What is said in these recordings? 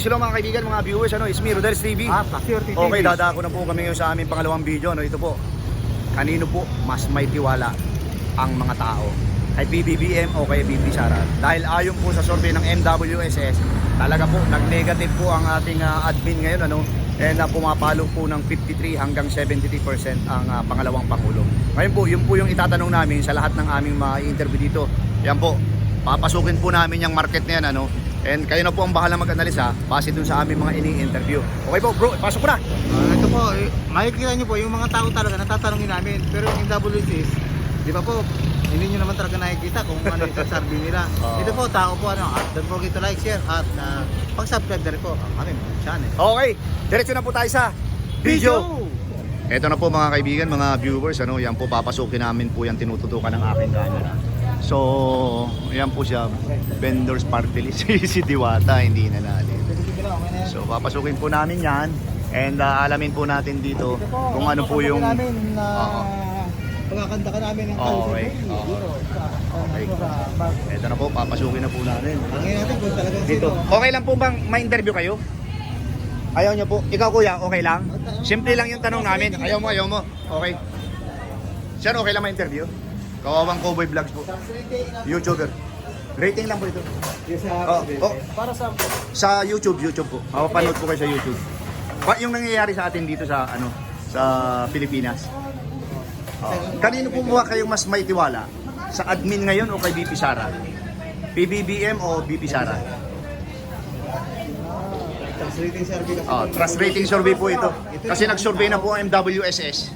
hello mga kaibigan, mga viewers, it's me, Rodel's TV. Pasir TV. Okay, dadako na po kami ngayon sa aming pangalawang video. Ito po, kanino po mas may tiwala ang mga tao? Kay PBBM o kay BP Sara? Dahil ayon po sa survey ng MWSS, talaga po, nag-negative po ang ating admin ngayon, and pumapalo po ng 53 hanggang 73% ang pangalawang Pangulo. Ngayon po, yun po yung itatanong namin sa lahat ng aming ma-interview dito. Yan po, papasukin po namin yung market na yan, and kayo na po ang bahala mag-analisa base dun sa aming mga ini-interview. Okay po bro, pasok ko na. Ito po, makikita nyo po yung mga tao talaga natatanungin namin. Pero yung MWCs, di ba po, hindi nyo naman talaga nakikita kung ano yung sasabi nila. Ito po, tao po, at don't forget to like, share, at pag-subscribe na rin po ang aming channel. Okay, diretso na po tayo sa video. Ito na po mga kaibigan, mga viewers, yan po papasukin namin po yung tinututukan ng aking camera. So, yan po siya, vendors party list. Si Diwata, hindi na natin. So, papasukin po namin yan. And alamin po natin dito kung ano po yung... Pagkakanta ka namin ng okay. Ito na po, papasukin na po namin. Ang natin kung talagang Dito. Okay lang po bang ma-interview kayo? Ayaw nyo po? Ikaw kuya, okay lang? Simple lang yung tanong namin. Ayaw mo. Okay. Sir, okay lang ma-interview? Kawawang Cowboy Vlogs po. YouTuber. Rating lang po ito. Para sa Sa YouTube po. Mapapanood po kayo sa YouTube. Yung nangyayari sa atin dito sa sa Pilipinas. Kanino po ba kayong mas may tiwala? Sa admin ngayon o kay BP Sara? PBBM o BP Sara? trust rating survey. Trust rating survey po ito. Kasi nag-survey na po ang MWSS.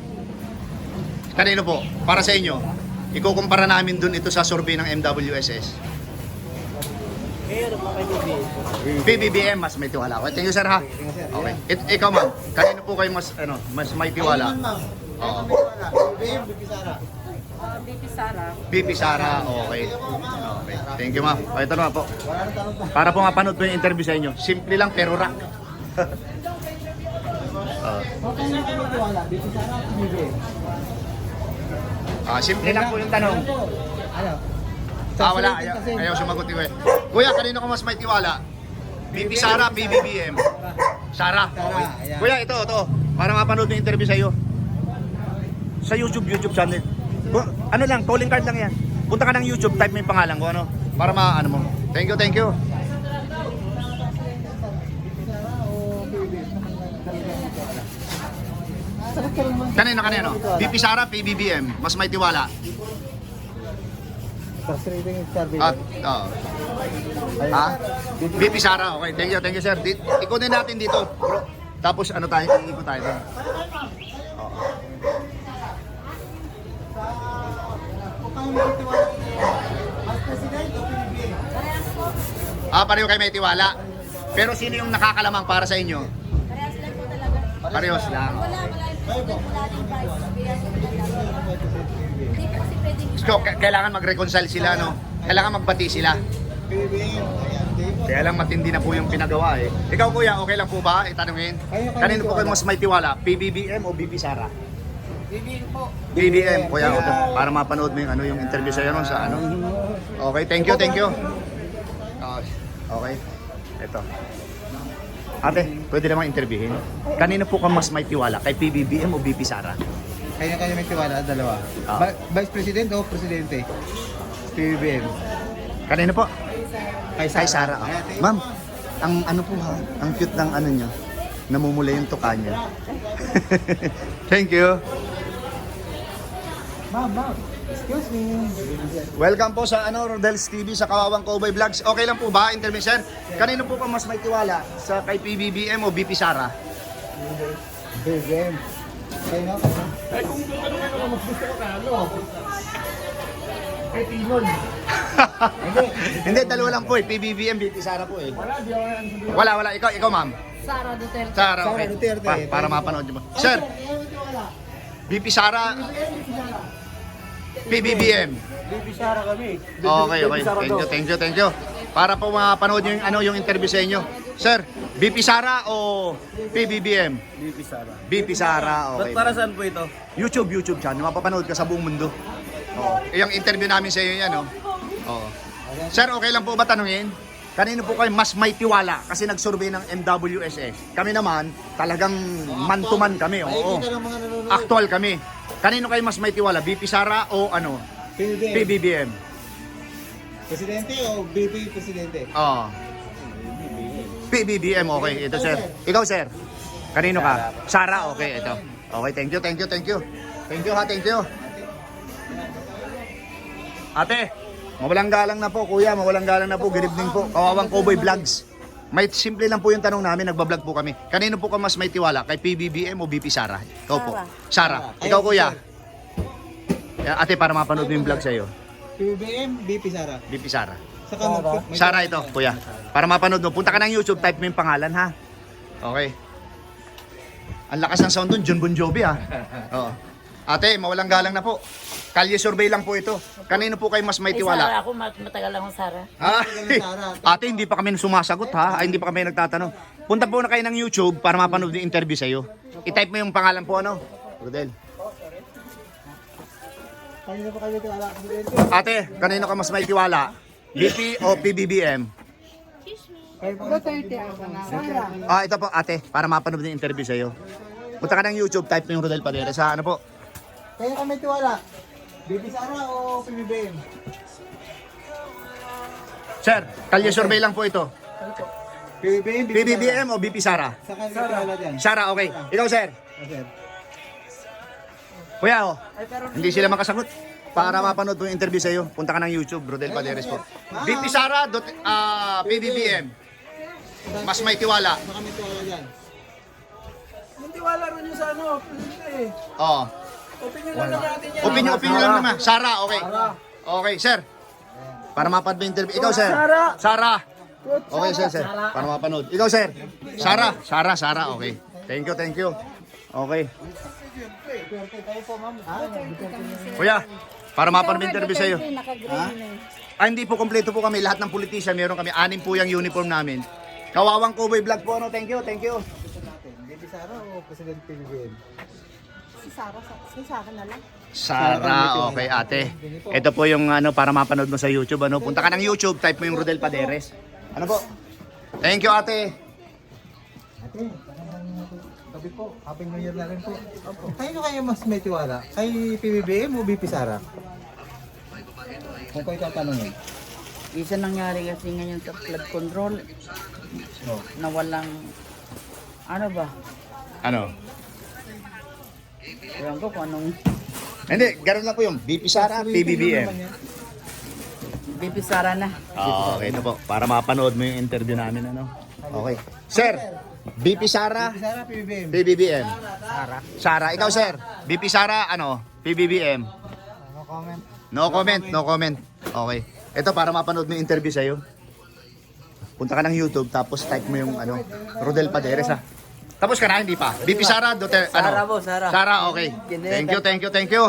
Kanino po? Para sa inyo? Ikukumpara namin dun ito sa survey ng MWSS. PBBM mas may tiwala. Okay, thank you sir ha. Okay. Ikaw ma'am, kanino po kayo mas may tiwala? BP Sara. BP Sara, okay. Thank you ma'am. Okay, ito naman po. Para po mapanood po yung interview sa inyo. Simple lang pero rock. Simple lang po yung tanong. Wala. Ayaw sumagot ni Kuya. Kuya, kanino ka mas may tiwala? BP Sara, PBBM? Sara, okay. Kuya, ito. Para mapanood yung interview sa iyo. Sa YouTube channel. Ano lang, calling card lang yan. Punta ka ng YouTube, type mo yung pangalan ko, para mo. Thank you. Kanino? BP Sara, PBBM, mas may tiwala. Trust rating survey. BP Sara, okay. Thank you sir. Ikunin natin dito, bro. Tapos ikot tayo doon. Pareho kayo may tiwala. Pero sino yung nakakalamang para sa inyo? Parehas lang po talaga. Parehas lang. Wala yung price. Hindi po kasi pwedeng So, kailangan mag-reconcile sila, Kailangan magbati sila. Kaya lang matindi na po yung pinagawa eh. Ikaw kuya, okay lang po ba? Itanungin. Kanino po kayo mas may tiwala? PBBM o BP Sara? BBM po. BBM, kuya, para mapanood mo yung interview sa sa Okay, thank you. Okay. Ito. Ate, pwede naman interviewin. Kanino po ka mas may tiwala? Kay PBBM o BP Sara? Kaya may tiwala, dalawa. Vice President o Presidente? PBBM. Kanino po? Kay Sara. Ma'am, ang po ha, ang cute ng niyo. Namumula yung tuka niya. Thank you. Ma'am, excuse me. Welcome po sa Rodel's TV sa Kawawang Cowboy Vlogs. Okay lang po ba, interview sir? Kanino po ka mas may tiwala? Sa kay PBBM o BP Sara? PBBM. Kayo Ay, kung mas gusto ko kay Timon. Hindi, dalawa lang po PBBM, BP Sara po Wala, di ako Wala. Ikaw ma'am. Sara Duterte. Sara, okay. Sara Duterte. Para mapanood niyo po. Sir, BP Sara, PBBM. BP Sara kami. Okay. Thank you. Para po mapanood niyo yung interview sa inyo. Sir, BP Sara o PBBM? BP Sara. BP Sara, okay. Para saan po ito? YouTube channel. Mapapanood ka sa buong mundo. Yung interview namin sa iyo yan, Sir, okay lang po ba tanungin? kanino po kayo mas may tiwala kasi nag-survey ng MWSS. Kami naman, talagang man to man kami. Oo. Makikita ng mga nanonood. Actual kami. Kanino kayo mas may tiwala? BP Sara o ano? PBBM. PBBM? Presidente o BP Presidente? Oo. PBBM, okay. Ito, sir. Ikaw, sir. Kanino ka? Sara, okay. Ito. Okay, thank you, thank you, thank you. Thank you ha, thank you. Ate, mawalang galang na po, kuya. Mawalang galang na po. Good evening po. Kawawang Cowboy Vlogs. May simple lang po yung tanong namin. Nagbablog po kami. Kanino po ka mas may tiwala? Kay PBBM o BP Sara? Ikaw po. Sara. Ikaw, kuya. Ate, para mapanood mo yung vlog sa'yo. PBBM, BP Sara. BP Sara. Saka may- Sara ito, kuya. Para mapanood mo. Punta ka ng YouTube, type mo yung pangalan, ha? Okay. Ang lakas ng sound dun, John Bon Jovi, ha? Oo. Ate, mawalang galang na po. Kalye survey lang po ito. Kanino po kayo mas may Sara tiwala? ako, matagal akong Sara. Ay, ate, hindi pa kami sumasagot, ha? Ay, hindi pa kami nagtatanong. Punta po na kayo ng YouTube para mapanood yung interview sa'yo. I-type mo yung pangalan po, ano? Rodel. Kanino pa kayo tiwala? Presidente? Ate, kanino ka mas may tiwala? BP o PBBM? Kayo po. Ito po, ate, para mapanood yung interview sa'yo. Punta ka ng YouTube, type mo yung Rodel Padera sa ano po? Kayo ka may tiwala? BP Sara o PBBM? Sir, kalye survey lang po ito. PBBM, PBBM o BP Sara? Sa kanino tiwala dyan? Sara, okay. Ikaw, sir. Okay. Kuya, hindi sila makasagot. Para mapanood po yung interview sa'yo, punta ka ng YouTube, Rodel Paderes po. BP Sara, PBBM. Mas may tiwala. Baka may tiwala dyan. Nantiwala rin yung sa ano, presidente eh. Oo. Opinion lang natin yan. Opinion lang naman. Sara, okay. Okay, sir. Para mapanood mo yung interview. Ikaw, sir. Sara. Okay, sir. Para mapanood. Ikaw, sir. Sara, okay. Thank you. Okay. Kayo po, ma'am. Kuya, para mapanood yung interview sa'yo. Naka-green eh. Hindi po kompleto po kami. Lahat ng politician, meron kami. 6 po yung uniform namin. Kawawang Cowboy Vlog po, ano? Thank you. BP Sara o Presidente PBBM? Si Sara na lang. Sara, okay ate. Ito po yung ano para mapanood mo sa YouTube, ano. Punta ka ng YouTube, type mo yung Rodel Paderes. Ano po? Thank you, ate. Ate, gabi po. Happy New Year na rin po. Kayo mas may tiwala? Kay PBBM o BP Sara? Kung kayo tatanungin. Isa nangyari kasi ngayon sa flood control na walang ano ba? Ano? Ewan ko kung anong Hindi, ganoon lang po yung BP Sara, PBBM. BP Sara na. Okay, ito po. Para mapanood mo yung interview namin, ano. Okay. Sir, BP Sara, BP Sara, PBBM? PBBM. Sara, ikaw sir. BP Sara, ano, PBBM. No comment. No comment. Okay. Ito para mapanood mo yung interview sa'yo. Punta ka ng YouTube tapos type mo yung ano, Rodel Paderes ha. Tapos ka na, hindi pa. BP Sara, Duterte, ano? Sara po, Sara. Sara, okay. Thank you.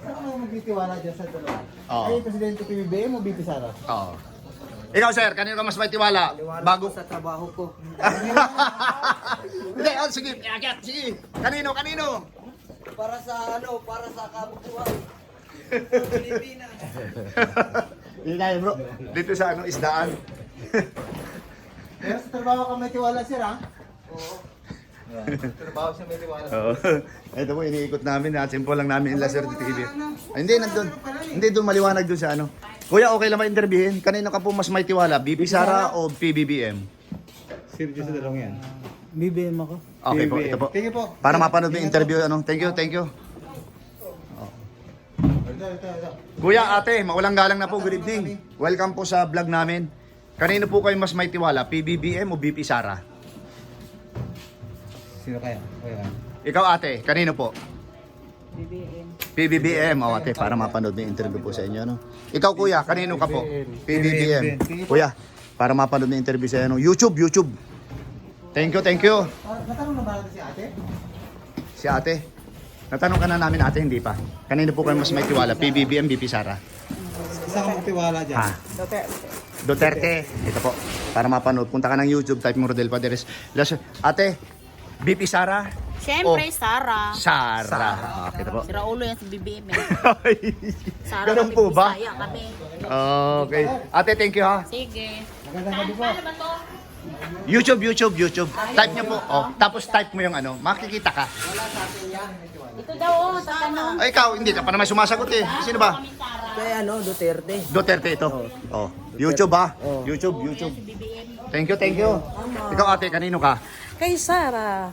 Ano kayo magtitiwala dyan sa dalawa? Oo. Kay Presidente PBBM o BP Sara? Oo. Ikaw sir, kanino ka mas may tiwala? Bago sa trabaho ko. Hindi, sige, akyat, sige. Kanino? Para sa kabubuhay. Hindi tayo bro. Dito sa ano, isdaan. Pero sa trabaho ka may tiwala sir ha? Oo. Sa trabaho siya may tiwala. Oo. Ito po, iniikot namin. Simple lang namin yung Laser TV. Hindi, nandun. Hindi doon, maliwanag doon sa ano. Kuya, okay lang ma-interviewin. Kanino ka po mas may tiwala? BP Sara o PBBM? Sergio sa dalawang yan. BBM ako. Okay po, ito po. Thank you po. Para mapanood yung interview, ano. Thank you. Ito. Kuya, ate, mawalang galang na po. Good evening. Welcome po sa vlog namin. Kanino po kayo mas may tiwala? PBBM o BP Sara? Sino kaya? Ikaw ate, kanino po? BBM. PBBM. O ate, para mapanood yung interview po sa inyo. No? Ikaw kuya, kanino ka po? PBBM. Kuya, para mapanood yung interview sa inyo. YouTube. Thank you. Natanong na ba natin si ate? Si ate. Natanong ka na namin ate, hindi pa. Kanino po kayo mas may tiwala? PBBM, BP Sara? Isa ka magtiwala dyan. Ha? Duterte. Ito po. Para mapanood. Punta ka ng YouTube, type mo Rodel Paderes. Ate, BP Sara, Siyempre, Oh. Sara. Sara. Okay, ito po. Si Raulo yan sa BBM eh. Sara Ganun kami, po ba? Bisaya kami. Okay. Ate, thank you ha. Sige. Magandang gabi po. Paano ba to? YouTube. Type nyo po. Oh, tapos type mo yung ano, makikita ka. Ito daw, tatanong. Ay, ikaw, hindi ka pa naman sumasagot eh. Sino ba? Kaya ano, Duterte. Duterte ito. Oh, YouTube ha. YouTube. Thank you. Ikaw ate, kanino ka? Kay Sara.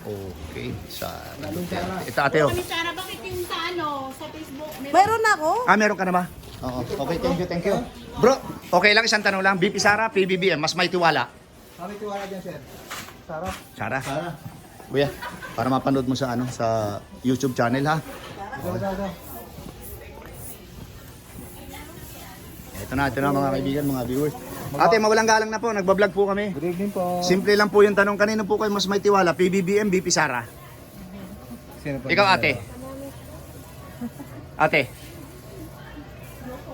Okay, Sara Duterte. Ito ate oh. Kami Sara, bakit yung sa ano, sa Facebook? Mayroon ako. Meron ka na ba? Oo. Okay, thank you. Bro, okay lang, isang tanong lang. BP Sara, PBBM, mas may tiwala? Kami tiwala dyan, sir. Sara. Sara? Sara. Kuya, para mapanood mo sa ano, sa YouTube channel ha. Ito na mga kaibigan, mga viewers. Ate, mawalang galang na po, nagbablog po kami. Good evening po. Simple lang po yung tanong, kanino po kayo mas may tiwala? PBBM, BP Sara? Sino po? Ikaw ate? Ate?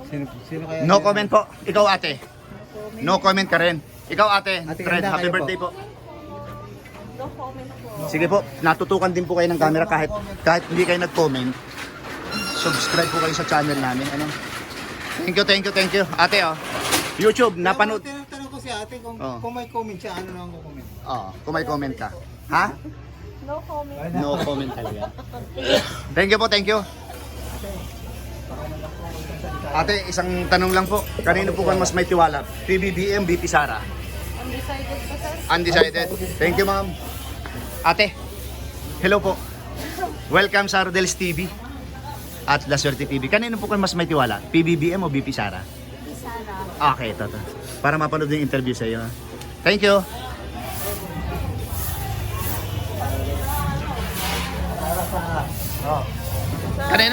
Sino kaya? No comment po. Ikaw ate? No comment ka rin. Ikaw ate? Ate Fred, Ganda, happy kayo birthday po. Sige po, natutukan din po kayo ng camera kahit hindi kayo nag-comment. Subscribe po kayo sa channel namin. Ano? Thank you. Ate oh. YouTube, napanood. Tanong ko si ate Oh. kung may comment siya, ano lang ko comment? Oo, kung may comment ka. Ha? No comment. No comment talaga. Thank you. Ate, isang tanong lang po. Kanino po kayo mas may tiwala? PBBM, BP Sara? Undecided pa sir. Undecided. Thank you, ma'am. Ate, hello po. Welcome sa Rodel's TV at La Suerte TV. Kanino po kayo mas may tiwala? PBBM o BP Sara? Okay, ito. Para mapanood yung interview sa iyo. ha? Thank you.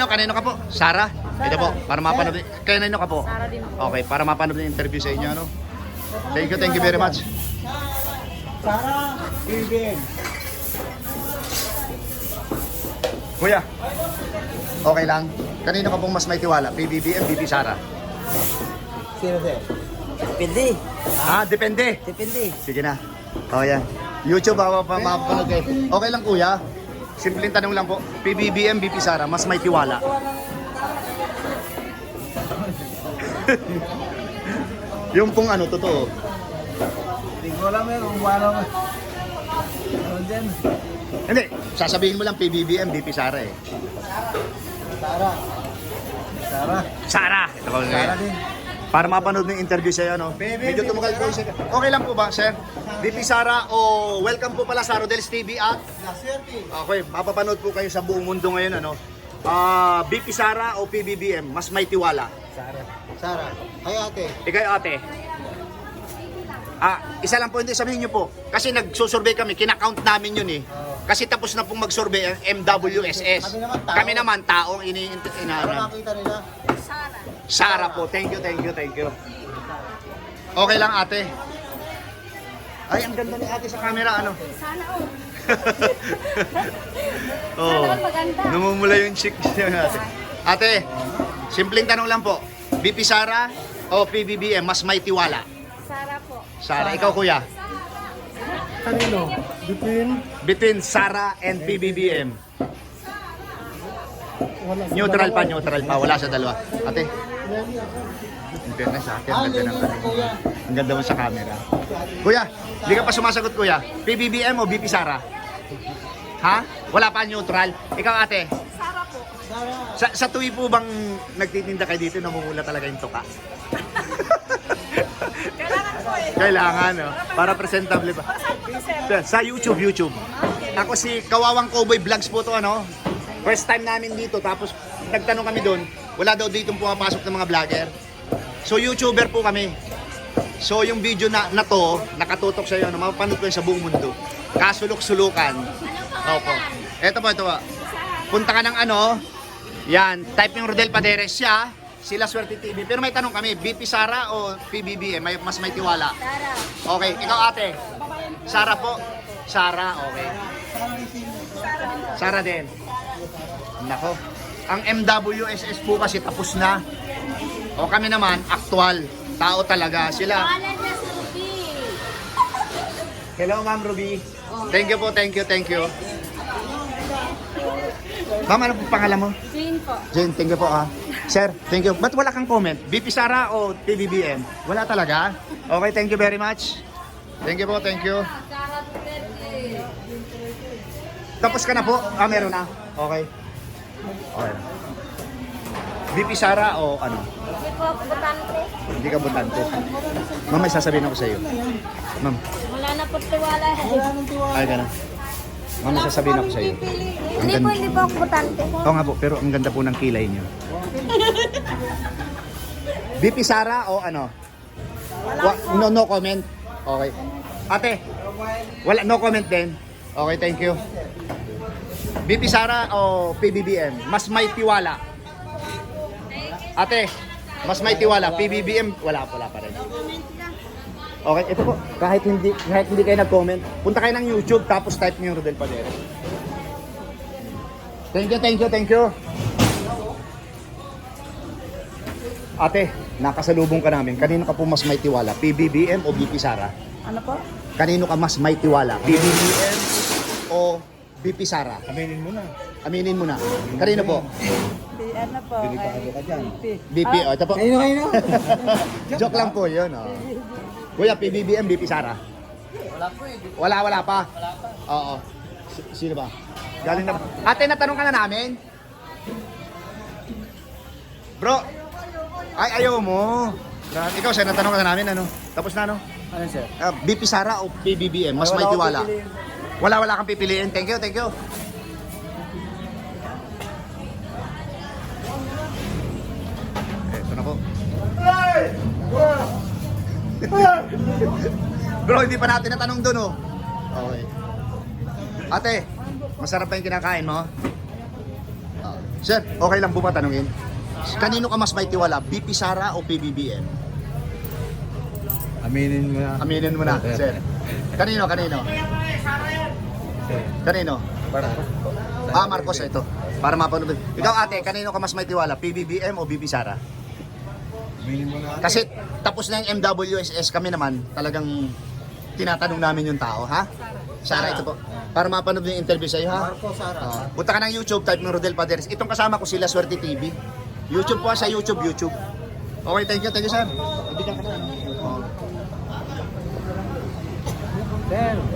Kanino ka po? Sara? Ito po, para mapanood. Kanino ka po? Sara din po. Okay, para mapanood yung interview sa inyo. Ano? Thank you very much. Sara, BBM. Kuya, okay lang. Kanino ka pong mas may tiwala? PBBM, BP Sara? Sino sir? Depende. Depende. Depende. Sige na. O yan. YouTube ako pa mapapanood kayo. Okay lang kuya. Simpleng tanong lang po. PBBM, BP Sara, mas may tiwala. Yung pong ano, totoo. Hindi ko alam eh kung paano. Ano dyan? Hindi, sasabihin mo lang PBBM, BP Sara eh. Sara. Sara. Sara! Ito ko Sara din. para mapanood ng interview sa'yo, no? Medyo tumagal po siya. Okay lang po ba, sir? BP Sara, o welcome po pala sa Rodel's TV at okay, mapapanood po kayo sa buong mundo ngayon, ano? BP Sara o PBBM, mas may tiwala? Sara. Ay ate. Ikaw ate. Isa lang po, hindi sabihin nyo po. Kasi nagsusurvey kami, kinakount namin yun eh. Kasi tapos na pong mag-survey ang MWSS. Kami naman taong Ano iniintindihan. nakita nila? Sara po, thank you. Okay lang ate. Ay, ang ganda ni ate sa camera, ano? Sana all. Oh, Sana all maganda. namumula yung chick niya ate. Ate, simpleng tanong lang po. BP Sara o PBBM, mas may tiwala? Sara po. Sara, ikaw kuya? Kanino? Between Sara and PBBM. Neutral pa. Wala sa dalawa. Ate, in fairness ate, ang ganda ng tanong. Ang ganda mo sa camera. Kuya, hindi ka pa sumasagot kuya. PBBM o BP Sara? Ha? Wala pa neutral? Ikaw ate? Sara po. Sa tuwi po bang nagtitinda kayo dito, namumula talaga yung tuka? Kailangan po eh. Kailangan, no? Para presentable pa. Saan po to, sir? Sa YouTube. Ako si Kawawang Cowboy Vlogs po to, ano? First time namin dito, tapos nagtanong kami doon, wala daw dito pumapasok ng mga vlogger. So YouTuber po kami. So yung video na to, nakatutok sa iyo, na mapapanood ko yun sa buong mundo. Kasulok-sulukan. Opo. Ito po. Punta ka ng ano, yan, type yung Rodel Paderes siya, sila Swerte TV. Pero may tanong kami, BP Sara o PBBM, mas may tiwala? Sara. Okay, ikaw ate. Sara po. Sara, okay. Sara din. Nako. Ang MWSS po kasi tapos na. O kami naman, aktual. Tao talaga. Sila. Pangalan niya si Ruby. Hello, Ma'am Ruby. Thank you po, thank you. Ma'am, ano po pangalan mo? Jane po. Jane, thank you po ah. Sir, thank you. Ba't wala kang comment? BP Sara o PBBM? Wala talaga? Okay, thank you very much. Thank you po, thank you. Tapos ka na po? Ah, meron na. Okay. Okay. BP Sara o ano? Hindi po ako butante. Hindi ka butante. Ma'am, may sasabihin ako sa iyo. Ma'am, Wala na po tiwala. ay ka na. Ma'am, may sasabihin ako sa iyo. Hindi po ako butante. Oo nga po, pero ang ganda po ng kilay niyo. BP Sara o ano? No comment. Okay. Ate, wala, no comment din. Okay, thank you. BP Sara o PBBM? Mas may tiwala. Ate, mas may tiwala. PBBM, wala pa rin. Okay, ito po. Kahit hindi kayo nag-comment, punta kayo ng YouTube tapos type niyo yung Rodel Padero. Thank you. Ate, nakasalubong ka namin. Kanino ka po mas may tiwala? PBBM o BP Sara? Ano po? Kanino ka mas may tiwala? PBBM o BP Sara? Aminin mo na. Kanino po? Ano po? BP. O, ito po. Joke lang po yun. Oh. Kuya, PBBM, BP Sara? Wala pa. Oo. Sino ba? Galing na. Ate, natanong ka na namin? Bro, ay ayaw mo. Ikaw, sir, natanong ka na namin, ano? Tapos na, ano? Ano sir? BP Sara o PBBM? Mas may tiwala. Wala kang pipiliin. Thank you. Ito na po. Bro, hindi pa natin natanong doon, oh. Okay. Ate, masarap pa yung kinakain mo? Sir, okay lang po ba tanungin? Kanino ka mas may tiwala? BP Sara o PBBM? Aminin mo na, sir. Kanino? Kanino? Marcos, ito. Para mapanood. Ikaw, ate, kanino ka mas may tiwala? PBBM o BP Sara? Kasi tapos na yung MWSS, kami naman talagang tinatanong namin yung tao, ha? Sara, ito po. Para mapanood yung interview sa'yo, ha? Marco Sara. Punta ka ng YouTube, type ng Rodel Paderes. Itong kasama ko sila, Swerte TV. YouTube po sa YouTube. Okay, thank you, sir. Ibigyan ka na. Oh.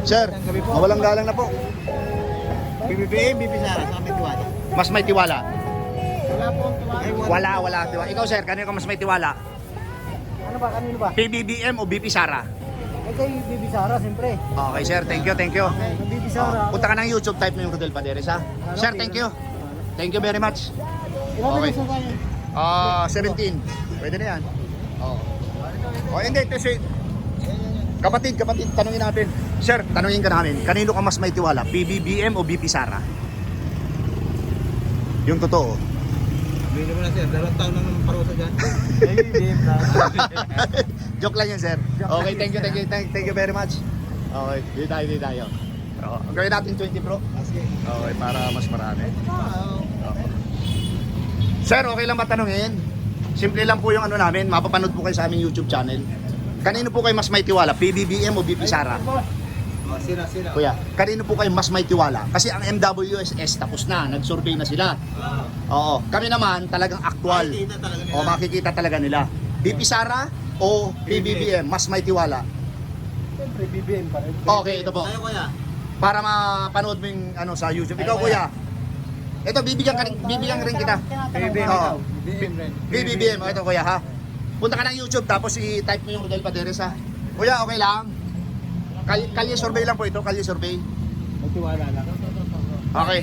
Sir, mawalang galang na po. PBBM, BP Sara, sa amin tiwala. Mas may tiwala. Wala po tiwala. Wala tiwala. Ikaw, sir, kanino ka mas may tiwala? Kanino ba? PBBM o BP Sara? Kay BP Sara, siyempre. Okay, sir, thank you. BP Sara. Punta ka ng YouTube, type mo yung Rodel Paderes, ha? Sir, thank you. Thank you very much. Okay. 17. Pwede na yan. Oh, hindi, kasi kapatid, tanungin natin. Sir, tanungin ka namin. Kanino ka mas may tiwala? PBBM o BP Sara? Yung totoo. Hindi mo na sir, 2 taon lang naman parusa dyan. Joke lang yun, sir. Okay, thank you very much. Okay, di tayo. Gawin natin 20 bro. Okay, para mas marami. Sir, okay lang ba tanungin? Simple lang po yung ano namin, mapapanood po kayo sa aming YouTube channel. Kanino po kayo mas may tiwala? PBBM o BP Sara? Sira. Kuya, kanino po kayo mas may tiwala? Kasi ang MWSS tapos na, nag-survey na sila. Oo, kami naman talagang aktual. O makikita talaga nila. BP Sara o PBBM, mas may tiwala? Siyempre, BBM pa rin. Okay, ito po. Tayo kuya. Para mapanood mo yung ano sa YouTube. Ikaw kuya. Ito bibigyan rin kita. BBM Oo. ikaw. BBM rin. BBBM, ito kuya ha. Punta ka ng YouTube tapos i-type mo yung Rodel Paderes ha. Kuya, okay lang? Kalye survey lang po ito, kalye survey. Magtiwala lang. Okay.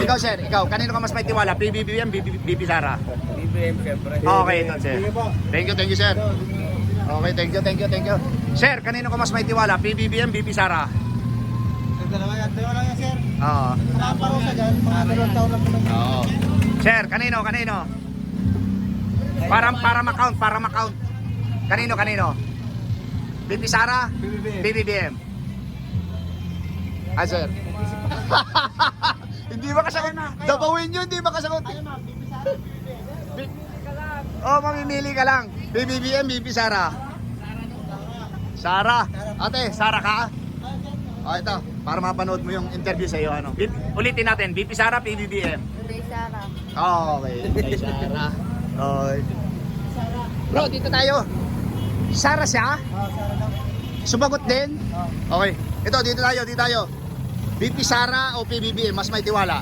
Ikaw sir, kanino ka mas may tiwala? PBBM, BP Sara? BBM siyempre. Okay, ito sir. Thank you sir. Okay, thank you. Sir, kanino ka mas may tiwala? PBBM, BP Sara? Dalawa yan sir. Oo. Parusa dyan, mga 2 taon lang po lang. Oo. Sir, kanino? Para ma-count. Kanino? BP Sara? PBBM. Ah, sir. Hindi ba kasagot? Dabawin nyo, hindi ba kasagot? Mamimili ka lang. PBBM, BP Sara. Sara. Ate, Sara ka? Ito, para mapanood mo yung interview sa iyo. Ano. Ulitin natin, BP Sara, PBBM. Hindi, Sara. Okay, kay Sara. Okay. Bro, dito tayo. Sara siya? Sara lang. Sumagot din? Okay. Ito, dito tayo. BP Sara o PBBM, mas may tiwala?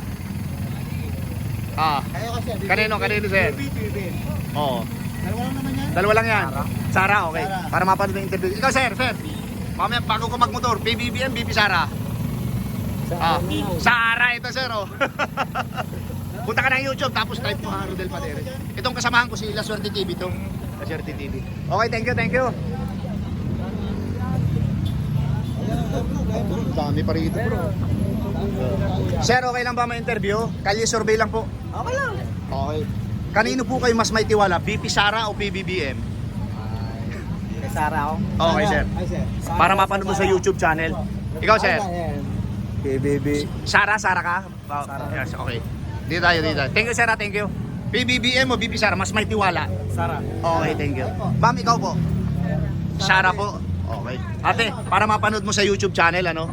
Kayo kasi. Kanino, sir? BBM. Oo. Dalawa lang naman yan. Dalawa lang yan. Sara, okay. Sara. Para mapanood yung interview. Ikaw, sir. Mamaya, bago ko magmotor, PBBM, BP Sara. Sara, ito, sir, oh. Punta ka ng YouTube, tapos type mo Rodel Padere. Itong kasamahan ko si La Suerte TV to. La Suerte TV. Okay, thank you. Dami pa rito, bro. Sir, okay lang ba ma-interview? Kalye survey lang po. Okay lang. Okay. Kanino po kayo mas may tiwala? BP Sara o PBBM? Kay Sara ako. Okay, sir. Ay, sir. Para mapanood mo sa YouTube channel. Ikaw, sir. PBB. Sara ka? Yes, okay. Dito tayo. Thank you, sir. Thank you. PBBM o BP Sara, mas may tiwala? Sara. Okay, thank you. Ma'am, ikaw po? Sara po. Okay. Ate, para mapanood mo sa YouTube channel, ano?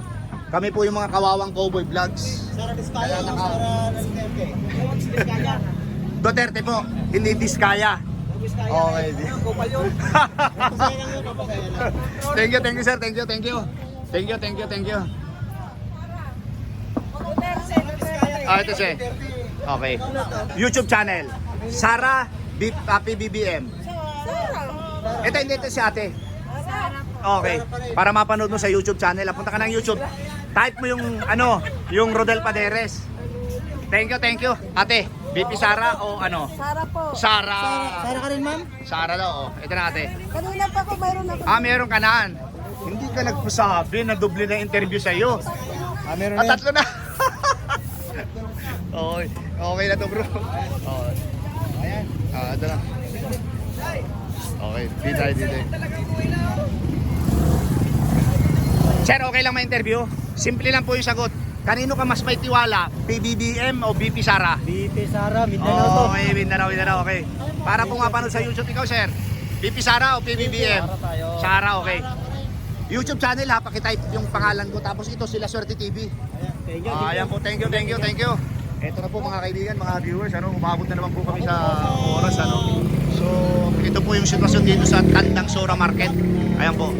Kami po yung mga kawawang cowboy vlogs. Sara Diskaya o Sara Duterte? Diskaya. Duterte po, hindi Diskaya. Okay. Kupal yun. Thank you, sir. Thank you. Ito siya. Okay. YouTube channel. Sara PBBM. Ito si ate. Okay. Para mapanood mo sa YouTube channel, punta ka ng YouTube. Type mo yung Rodel Paderes. Thank you. Ate, BP Sara o ano? Sara po. Sara. Sara ka rin, ma'am? Sara daw. Ito na ate. Kanina pa ko mayroon ako. Meron ka na. Hindi ka nagpasabi na doble na interview sa iyo. Meron Tatlo na. Okay na to, bro. Okay. Ayan. Ito na. Okay, dito. Sir, okay lang ma-interview? Simple lang po yung sagot. Kanino ka mas may tiwala? PBBM o BP Sara? BP Sara, Mindanao to. Okay, Mindanao, okay. Para po mapanood sa YouTube, ikaw, sir. BP Sara o PBBM? Sara tayo. Sara, okay. YouTube channel ha, pakitype yung pangalan ko. Tapos ito sila Suerte TV. Ayan po, thank you. Ito na po mga kaibigan, mga viewers, umabot na naman po kami sa oras, So, ito po yung sitwasyon dito sa Tandang Sora Market. Ayan po.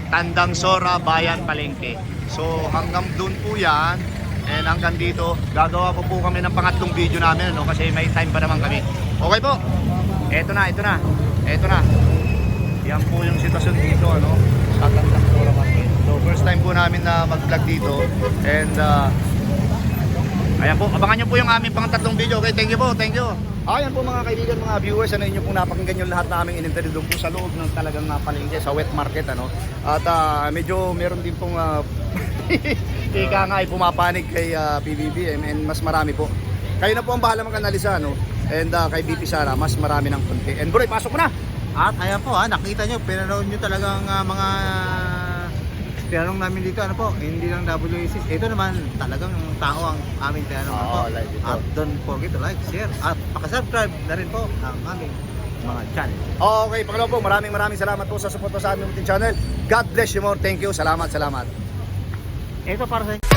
Tandang Sora, Bayan, Palengke. So, hanggang doon po yan. And hanggang dito, gagawa po kami ng pangatlong video namin, kasi may time pa naman kami. Okay po. Ito na. Yan po yung sitwasyon dito, sa Tandang Sora Market. So, first time po namin na mag-vlog dito. And, ayan po, abangan nyo po yung aming pangatlong video. Okay, thank you po. Ayan po mga kaibigan, mga viewers, inyo pong napakinggan yung lahat na aming in-interview doon po sa loob ng talagang palengke, sa wet market, At medyo meron din pong ika nga ay pumapanig kay PBBM and mas marami po. Kayo na po ang bahala mag-analisa, And kay BP Sara, mas marami ng konti. And bro, pasok ko na! At ayan po, nakita nyo, pinanood nyo talagang mga tinanong namin dito, hindi lang WAC. Ito naman talagang tao ang aming tinanong po. Like ito. At don't forget to like, share, at pakasubscribe na rin po ang aming mga channel. Okay, pangalawa po, maraming salamat po sa support po sa aming channel. God bless you more. Thank you. Salamat. Ito para sa